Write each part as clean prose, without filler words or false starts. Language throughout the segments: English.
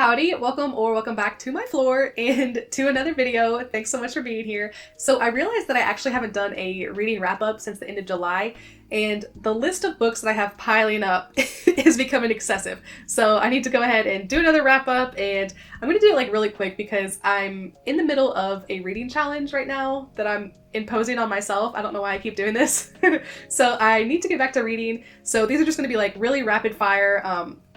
Howdy, welcome back to my floor and to another video. Thanks so much for being here. So I realized that I actually haven't done a reading wrap up since the end of July, and the list of books that I have piling up is becoming excessive. So I need to go ahead and do another wrap up, and I'm gonna do it like really quick because I'm in the middle of a reading challenge right now that I'm imposing on myself. I don't know why I keep doing this. So I need to get back to reading. So these are just gonna be like really rapid fire.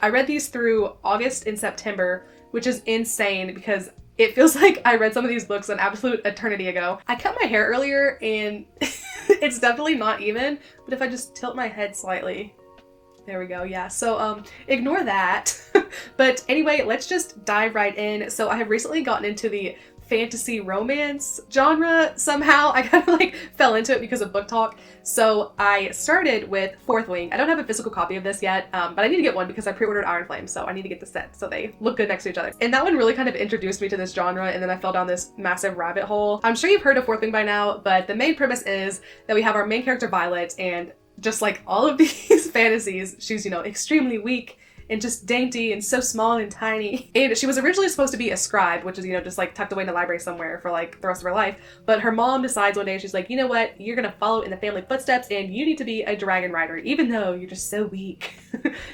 I read these through August and September, which is insane because it feels like I read some of these books an absolute eternity ago. I cut my hair earlier and it's definitely not even, but if I just tilt my head slightly, there we go. Yeah, so ignore that. But anyway, let's just dive right in. So I have recently gotten into the fantasy romance genre somehow. I kind of like fell into it because of Book Talk. So I started with Fourth Wing. I don't have a physical copy of this yet, but I need to get one because I pre-ordered Iron Flame, so I need to get the set so they look good next to each other. And that one really kind of introduced me to this genre, and then I fell down this massive rabbit hole. I'm sure you've heard of Fourth Wing by now, but the main premise is that we have our main character Violet, and just like all of these fantasies, she's, you know, extremely weak and just dainty and so small and tiny. And she was originally supposed to be a scribe, which is, you know, just like tucked away in the library somewhere for like the rest of her life. But her mom decides one day, she's like, you know what, you're gonna follow in the family footsteps and you need to be a dragon rider, even though you're just so weak.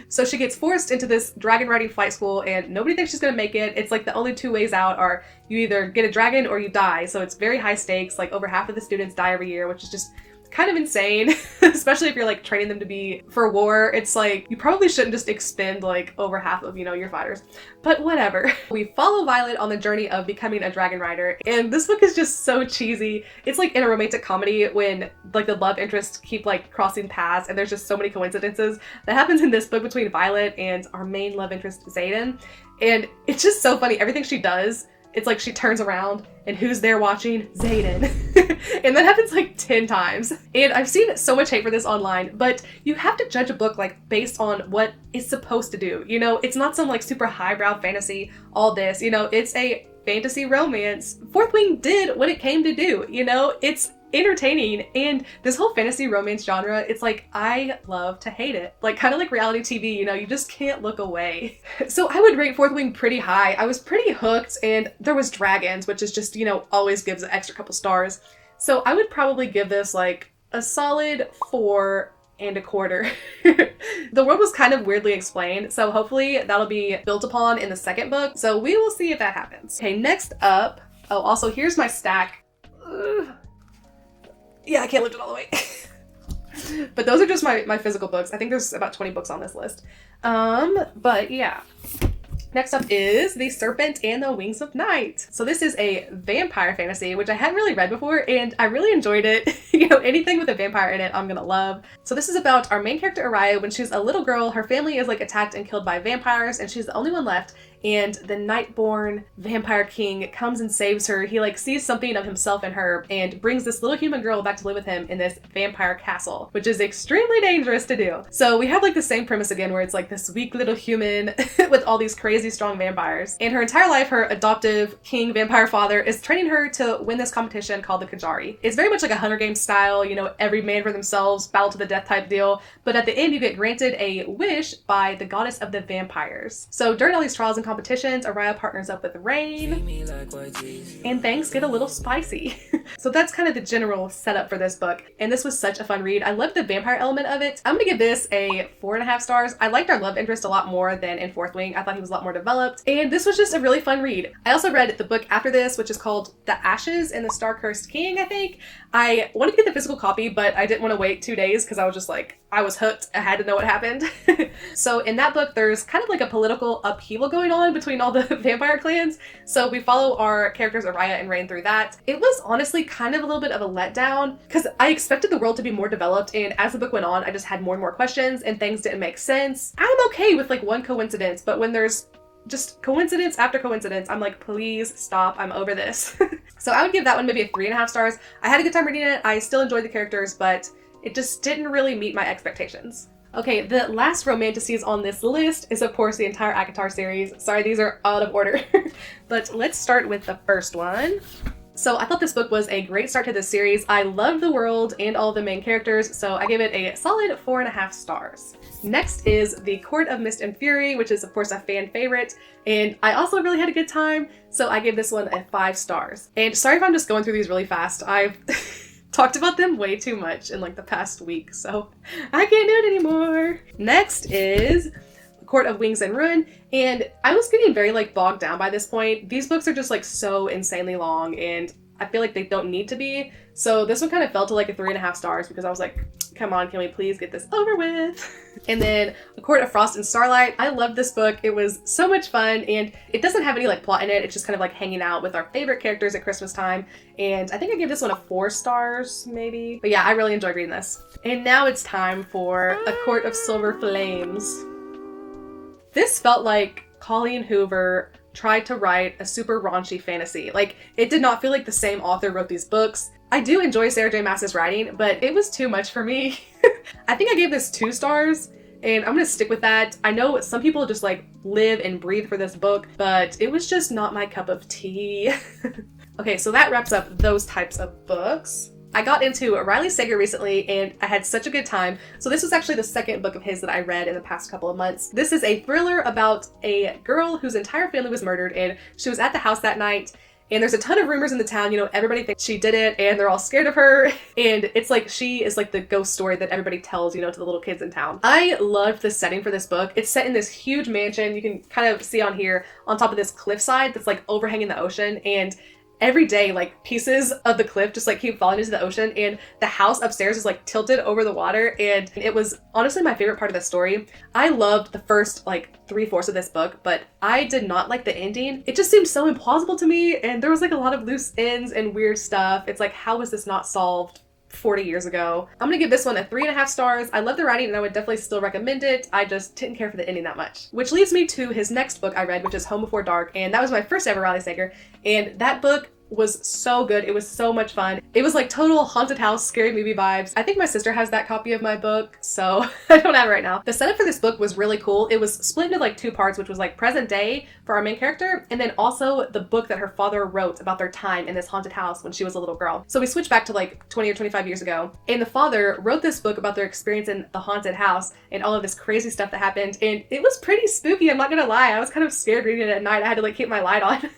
So she gets forced into this dragon riding flight school and nobody thinks she's gonna make it. It's like the only two ways out are you either get a dragon or you die. So it's very high stakes, like over half of the students die every year, which is just kind of insane, especially if you're like training them to be for war. It's like you probably shouldn't just expend like over half of, you know, your fighters, but whatever. We follow Violet on the journey of becoming a dragon rider, and this book is just so cheesy. It's like in a romantic comedy when like the love interests keep like crossing paths, and there's just so many coincidences that happens in this book between Violet and our main love interest Xaden, and it's just so funny. Everything she does, it's like she turns around and who's there watching? Xaden. And that happens like 10 times. And I've seen so much hate for this online, but you have to judge a book like based on what it's supposed to do. You know, it's not some like super highbrow fantasy, all this, you know, it's a fantasy romance. Fourth Wing did what it came to do, you know, it's entertaining. And this whole fantasy romance genre, it's like I love to hate it, like kind of like reality TV, you know, you just can't look away. So I would rate Fourth Wing pretty high. I was pretty hooked, and there was dragons, which is just, you know, always gives an extra couple stars. So I would probably give this like a solid 4.25. The world was kind of weirdly explained, so hopefully that'll be built upon in the second book, so we will see if that happens. Okay, next up, oh, also here's my stack. Ugh. Yeah, I can't lift it all the way. But those are just my physical books. I think there's about 20 books on this list. But yeah. Next up is The Serpent and the Wings of Night. So this is a vampire fantasy, which I hadn't really read before, and I really enjoyed it. You know, anything with a vampire in it, I'm gonna love. So this is about our main character, Araya. When she's a little girl, her family is like attacked and killed by vampires, and she's the only one left. And the Nightborn vampire king comes and saves her. He like sees something of himself in her and brings this little human girl back to live with him in this vampire castle, which is extremely dangerous to do. So we have like the same premise again, where it's like this weak little human with all these crazy strong vampires. And her entire life, her adoptive king vampire father is training her to win this competition called the Kajari. It's very much like a Hunger Games style, you know, every man for themselves, battle to the death type deal. But at the end, you get granted a wish by the goddess of the vampires. So during all these trials and competitions, Araya partners up with Rain, and things get a little spicy. So that's kind of the general setup for this book, and this was such a fun read. I loved the vampire element of it. I'm gonna give this a 4.5 stars. I liked our love interest a lot more than in Fourth Wing. I thought he was a lot more developed, and this was just a really fun read. I also read the book after this, which is called The Ashes and the Star-Cursed King, I think. I wanted to get the physical copy, but I didn't want to wait 2 days because I was just like, I was hooked. I had to know what happened. So in that book, there's kind of like a political upheaval going on between all the vampire clans. So we follow our characters Araya and Rain through that. It was honestly kind of a little bit of a letdown because I expected the world to be more developed, and as the book went on, I just had more and more questions and things didn't make sense. I'm okay with like one coincidence, but when there's just coincidence after coincidence, I'm like, please stop, I'm over this. So I would give that one maybe a 3.5 stars. I had a good time reading it. I still enjoyed the characters, but it just didn't really meet my expectations. Okay, the last romantices on this list is of course the entire ACOTAR series. Sorry, these are out of order. But let's start with the first one. So I thought this book was a great start to this series. I loved the world and all of the main characters, so I gave it a solid 4.5 stars. Next is The Court of Mist and Fury, which is of course a fan favorite, and I also really had a good time, so I gave this one a 5 stars. And sorry if I'm just going through these really fast. I've talked about them way too much in like the past week, so I can't do it anymore. Next is Court of Wings and Ruin, and I was getting very like bogged down by this point. These books are just like so insanely long, and I feel like they don't need to be. So this one kind of fell to like a 3.5 stars because I was like, come on, can we please get this over with? And then A Court of Frost and Starlight. I loved this book. It was so much fun, and it doesn't have any like plot in it. It's just kind of like hanging out with our favorite characters at Christmas time. And I think I gave this one a 4 stars maybe. But yeah, I really enjoyed reading this. And now it's time for A Court of Silver Flames. This felt like Colleen Hoover tried to write a super raunchy fantasy. Like, it did not feel like the same author wrote these books. I do enjoy Sarah J. Maas's writing, but it was too much for me. I think I gave this 2 stars, and I'm gonna stick with that. I know some people just like live and breathe for this book, but it was just not my cup of tea. Okay, so that wraps up those types of books. I got into Riley Sager recently, and I had such a good time. So this was actually the second book of his that I read in the past couple of months. This is a thriller about a girl whose entire family was murdered, and she was at the house that night. And there's a ton of rumors in the town, you know, everybody thinks she did it and they're all scared of her. And it's like she is like the ghost story that everybody tells, you know, to the little kids in town. I loved the setting for this book. It's set in this huge mansion. You can kind of see on here on top of this cliffside that's like overhanging the ocean. And every day, like, pieces of the cliff just like keep falling into the ocean, and the house upstairs is like tilted over the water, and it was honestly my favorite part of the story. I loved the first like 3/4 of this book, but I did not like the ending. It just seemed so implausible to me, and there was like a lot of loose ends and weird stuff. It's like, how was this not solved 40 years ago? I'm gonna give this one a 3.5 stars. I love the writing and I would definitely still recommend it. I just didn't care for the ending that much. Which leads me to his next book I read, which is Home Before Dark, and that was my first ever Riley Sager, and that book was so good. It was so much fun. It was like total haunted house, scary movie vibes. I think my sister has that copy of my book, so I don't have it right now. The setup for this book was really cool. It was split into like 2 parts, which was like present day for our main character, and then also the book that her father wrote about their time in this haunted house when she was a little girl. So we switched back to like 20 or 25 years ago, and the father wrote this book about their experience in the haunted house and all of this crazy stuff that happened, and it was pretty spooky, I'm not gonna lie. I was kind of scared reading it at night. I had to like keep my light on.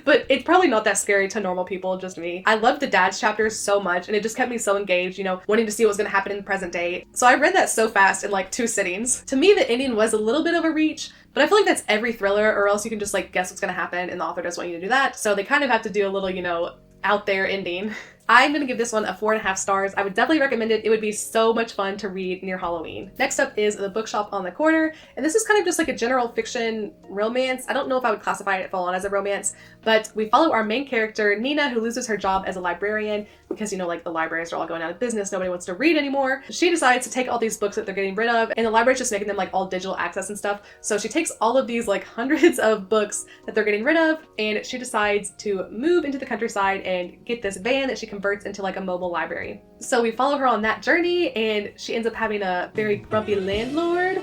But it's probably not that scary to normal people, just me. I loved the dad's chapters so much, and it just kept me so engaged, you know, wanting to see what was going to happen in the present day. So I read that so fast in like 2 sittings. To me, the ending was a little bit of a reach, but I feel like that's every thriller, or else you can just like guess what's going to happen, and the author doesn't want you to do that. So they kind of have to do a little, you know, out there ending. I'm gonna give this one a 4.5 stars. I would definitely recommend it. It would be so much fun to read near Halloween. Next up is The Bookshop on the Corner, and this is kind of just like a general fiction romance. I don't know if I would classify it full on as a romance, but we follow our main character, Nina, who loses her job as a librarian because, you know, like the libraries are all going out of business. Nobody wants to read anymore. She decides to take all these books that they're getting rid of, and the library's just making them like all digital access and stuff. So she takes all of these like hundreds of books that they're getting rid of, and she decides to move into the countryside and get this van that she converts into like a mobile library. So we follow her on that journey, and she ends up having a very grumpy landlord.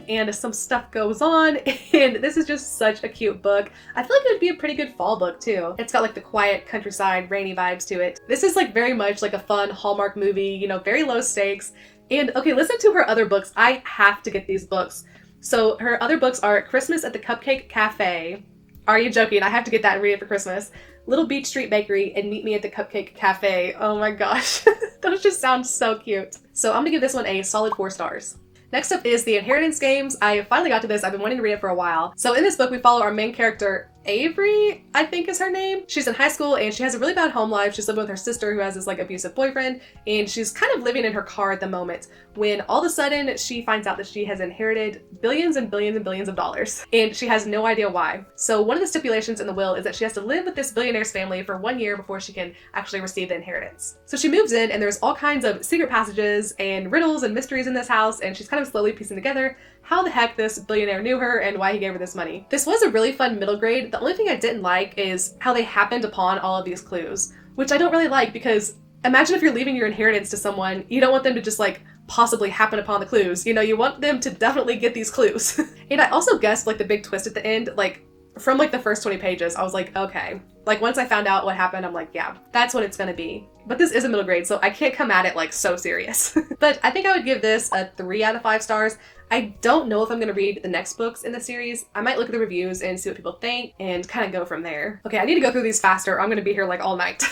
And some stuff goes on, and this is just such a cute book. I feel like it would be a pretty good fall book too. It's got like the quiet countryside, rainy vibes to it. This is like very much like a fun Hallmark movie, you know, very low stakes. And okay, listen to her other books. I have to get these books. So her other books are Christmas at the Cupcake Cafe. Are you joking? I have to get that and read it for Christmas. Little Beach Street Bakery, and Meet Me at the Cupcake Cafe. Oh my gosh, those just sound so cute. So I'm gonna give this one a solid 4 stars. Next up is The Inheritance Games. I finally got to this. I've been wanting to read it for a while. So in this book, we follow our main character, Avery, I think is her name. She's in high school, and she has a really bad home life. She's living with her sister who has this like abusive boyfriend, and she's kind of living in her car at the moment when all of a sudden she finds out that she has inherited billions and billions and billions of dollars, and she has no idea why. So one of the stipulations in the will is that she has to live with this billionaire's family for 1 year before she can actually receive the inheritance. So she moves in, and there's all kinds of secret passages and riddles and mysteries in this house, and she's kind of slowly piecing together how the heck this billionaire knew her and why he gave her this money. This was a really fun middle grade. The only thing I didn't like is how they happened upon all of these clues, which I don't really like, because imagine if you're leaving your inheritance to someone, you don't want them to just like possibly happen upon the clues. You know, you want them to definitely get these clues. And I also guessed like the big twist at the end, like from like the first 20 pages, I was like, okay. Like once I found out what happened, I'm like, yeah, that's what it's gonna be. But this is a middle grade, so I can't come at it like so serious. But I think I would give this a 3 out of 5 stars. I don't know if I'm gonna read the next books in the series. I might look at the reviews and see what people think and kind of go from there. Okay, I need to go through these faster. I'm gonna be here like all night.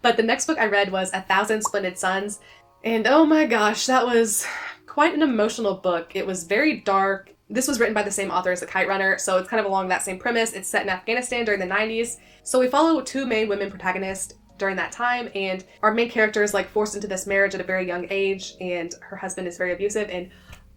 But the next book I read was 1,000 Splendid Suns. And oh my gosh, that was quite an emotional book. It was very dark. This was written by the same author as The Kite Runner, so it's kind of along that same premise. It's set in Afghanistan during the 90s. So we follow 2 main women protagonists during that time, and our main character is like forced into this marriage at a very young age, and her husband is very abusive, and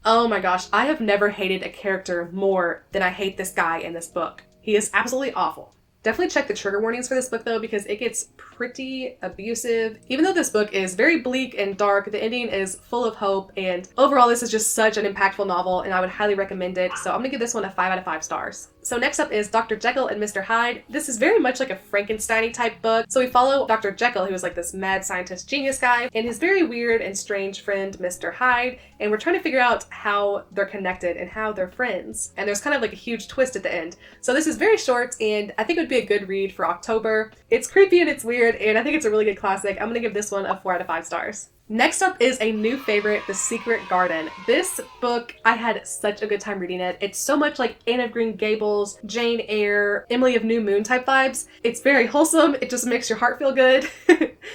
oh my gosh, I have never hated a character more than I hate this guy in this book. He is absolutely awful. Definitely check the trigger warnings for this book though, because it gets pretty abusive. Even though this book is very bleak and dark, the ending is full of hope, and overall this is just such an impactful novel and I would highly recommend it. So I'm gonna give this one a 5 out of 5 stars. So next up is Dr. Jekyll and Mr. Hyde. This is very much like a Frankenstein-y type book. So we follow Dr. Jekyll, who is like this mad scientist genius guy, and his very weird and strange friend, Mr. Hyde, and we're trying to figure out how they're connected and how they're friends. And there's kind of like a huge twist at the end. So this is very short, and I think it would be a good read for October. It's creepy and it's weird, and I think it's a really good classic. I'm gonna give this one a 4 out of 5 stars. Next up is a new favorite, The Secret Garden. This book, I had such a good time reading it. It's so much like Anne of Green Gables, Jane Eyre, Emily of New Moon type vibes. It's very wholesome. It just makes your heart feel good.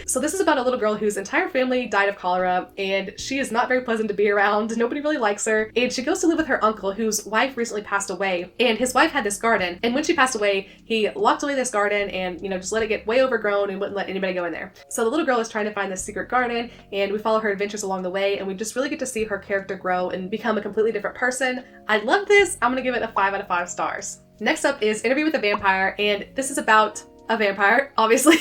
So this is about a little girl whose entire family died of cholera, and she is not very pleasant to be around. Nobody really likes her. And she goes to live with her uncle, whose wife recently passed away. And his wife had this garden, and when she passed away, he locked away this garden and, you know, just let it get way overgrown and wouldn't let anybody go in there. So the little girl is trying to find this secret garden, and we follow her adventures along the way, and we just really get to see her character grow and become a completely different person. I love this. I'm gonna give it a 5 out of 5 stars. Next up is Interview with a Vampire, and this is about a vampire, obviously,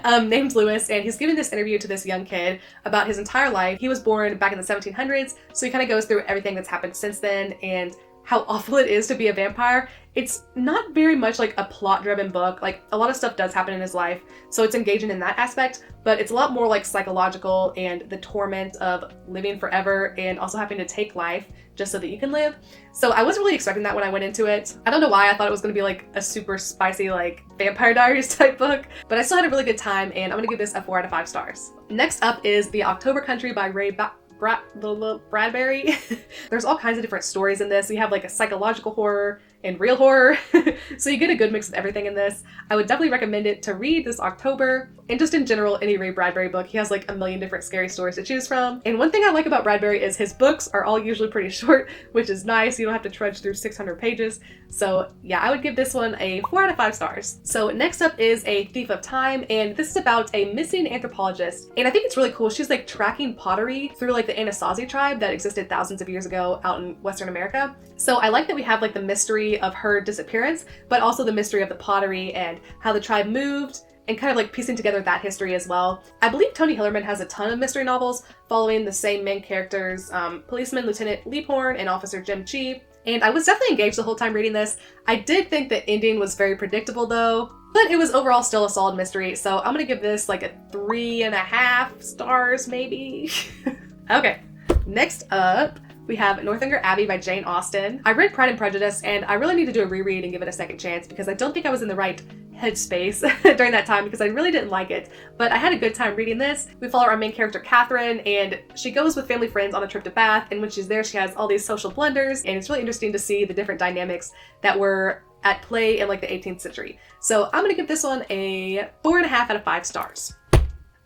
named Lewis, and he's giving this interview to this young kid about his entire life. He was born back in the 1700s, so he kind of goes through everything that's happened since then and how awful it is to be a vampire. It's not very much like a plot-driven book. Like, a lot of stuff does happen in his life, so it's engaging in that aspect, but it's a lot more like psychological and the torment of living forever and also having to take life just so that you can live. So I wasn't really expecting that when I went into it. I don't know why. I thought it was gonna be like a super spicy like Vampire Diaries type book, but I still had a really good time, and I'm gonna give this a 4 out of 5 stars. Next up is The October Country by Bradbury. There's all kinds of different stories in this. You have like a psychological horror and real horror. So you get a good mix of everything in this. I would definitely recommend it to read this October, and just in general, any Ray Bradbury book. He has like a million different scary stories to choose from. And one thing I like about Bradbury is his books are all usually pretty short, which is nice. You don't have to trudge through 600 pages. So yeah, I would give this one a 4 out of 5 stars. So next up is A Thief of Time, and this is about a missing anthropologist. And I think it's really cool. She's like tracking pottery through like the Anasazi tribe that existed thousands of years ago out in Western America. So I like that we have like the mystery of her disappearance, but also the mystery of the pottery and how the tribe moved, and kind of like piecing together that history as well. I believe Tony Hillerman has a ton of mystery novels following the same main characters, policeman Lieutenant Leaphorn and Officer Jim Chee. And I was definitely engaged the whole time reading this. I did think the ending was very predictable though, but it was overall still a solid mystery. So I'm gonna give this like a 3.5 stars maybe. Okay, next up, we have Northanger Abbey by Jane Austen. I read Pride and Prejudice, and I really need to do a reread and give it a second chance because I don't think I was in the right headspace during that time because I really didn't like it. But I had a good time reading this. We follow our main character, Catherine, and she goes with family friends on a trip to Bath, and when she's there, she has all these social blunders, and it's really interesting to see the different dynamics that were at play in like the 18th century. So I'm gonna give this one a 4.5 out of 5 stars.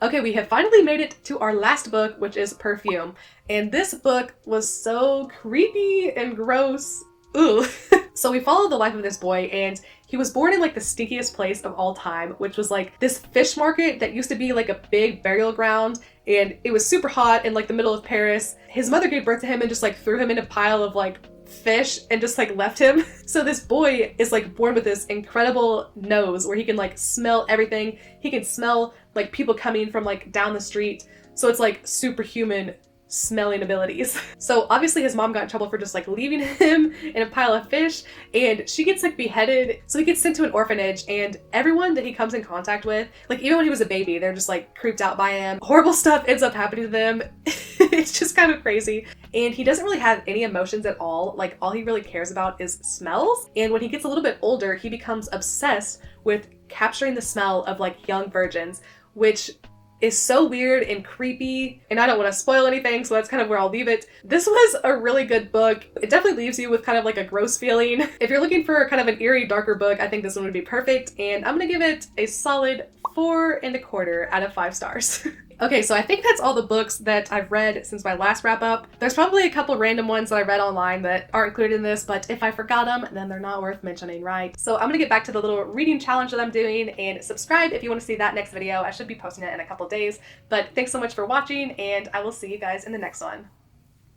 Okay, we have finally made it to our last book, which is Perfume. And this book was so creepy and gross. Ooh. So we follow the life of this boy, and he was born in like the stinkiest place of all time, which was like this fish market that used to be like a big burial ground, and it was super hot in like the middle of Paris. His mother gave birth to him and just like threw him in a pile of like fish and just like left him. So this boy is like born with this incredible nose where he can like smell everything. He can smell like people coming from like down the street. So it's like superhuman smelling abilities. So obviously his mom got in trouble for just like leaving him in a pile of fish, and she gets like beheaded. So he gets sent to an orphanage, and everyone that he comes in contact with, like even when he was a baby, they're just like creeped out by him. Horrible stuff ends up happening to them. It's just kind of crazy. And he doesn't really have any emotions at all. Like, all he really cares about is smells. And when he gets a little bit older, he becomes obsessed with capturing the smell of like young virgins, which is so weird and creepy, and I don't want to spoil anything, so that's kind of where I'll leave it. This was a really good book. It definitely leaves you with kind of like a gross feeling. If you're looking for kind of an eerie, darker book, I think this one would be perfect, and I'm gonna give it a solid 4.25 out of 5 stars. Okay, so I think that's all the books that I've read since my last wrap up. There's probably a couple random ones that I read online that aren't included in this, but if I forgot them, then they're not worth mentioning, right? So I'm gonna get back to the little reading challenge that I'm doing, and subscribe if you want to see that next video. I should be posting it in a couple days, but thanks so much for watching, and I will see you guys in the next one.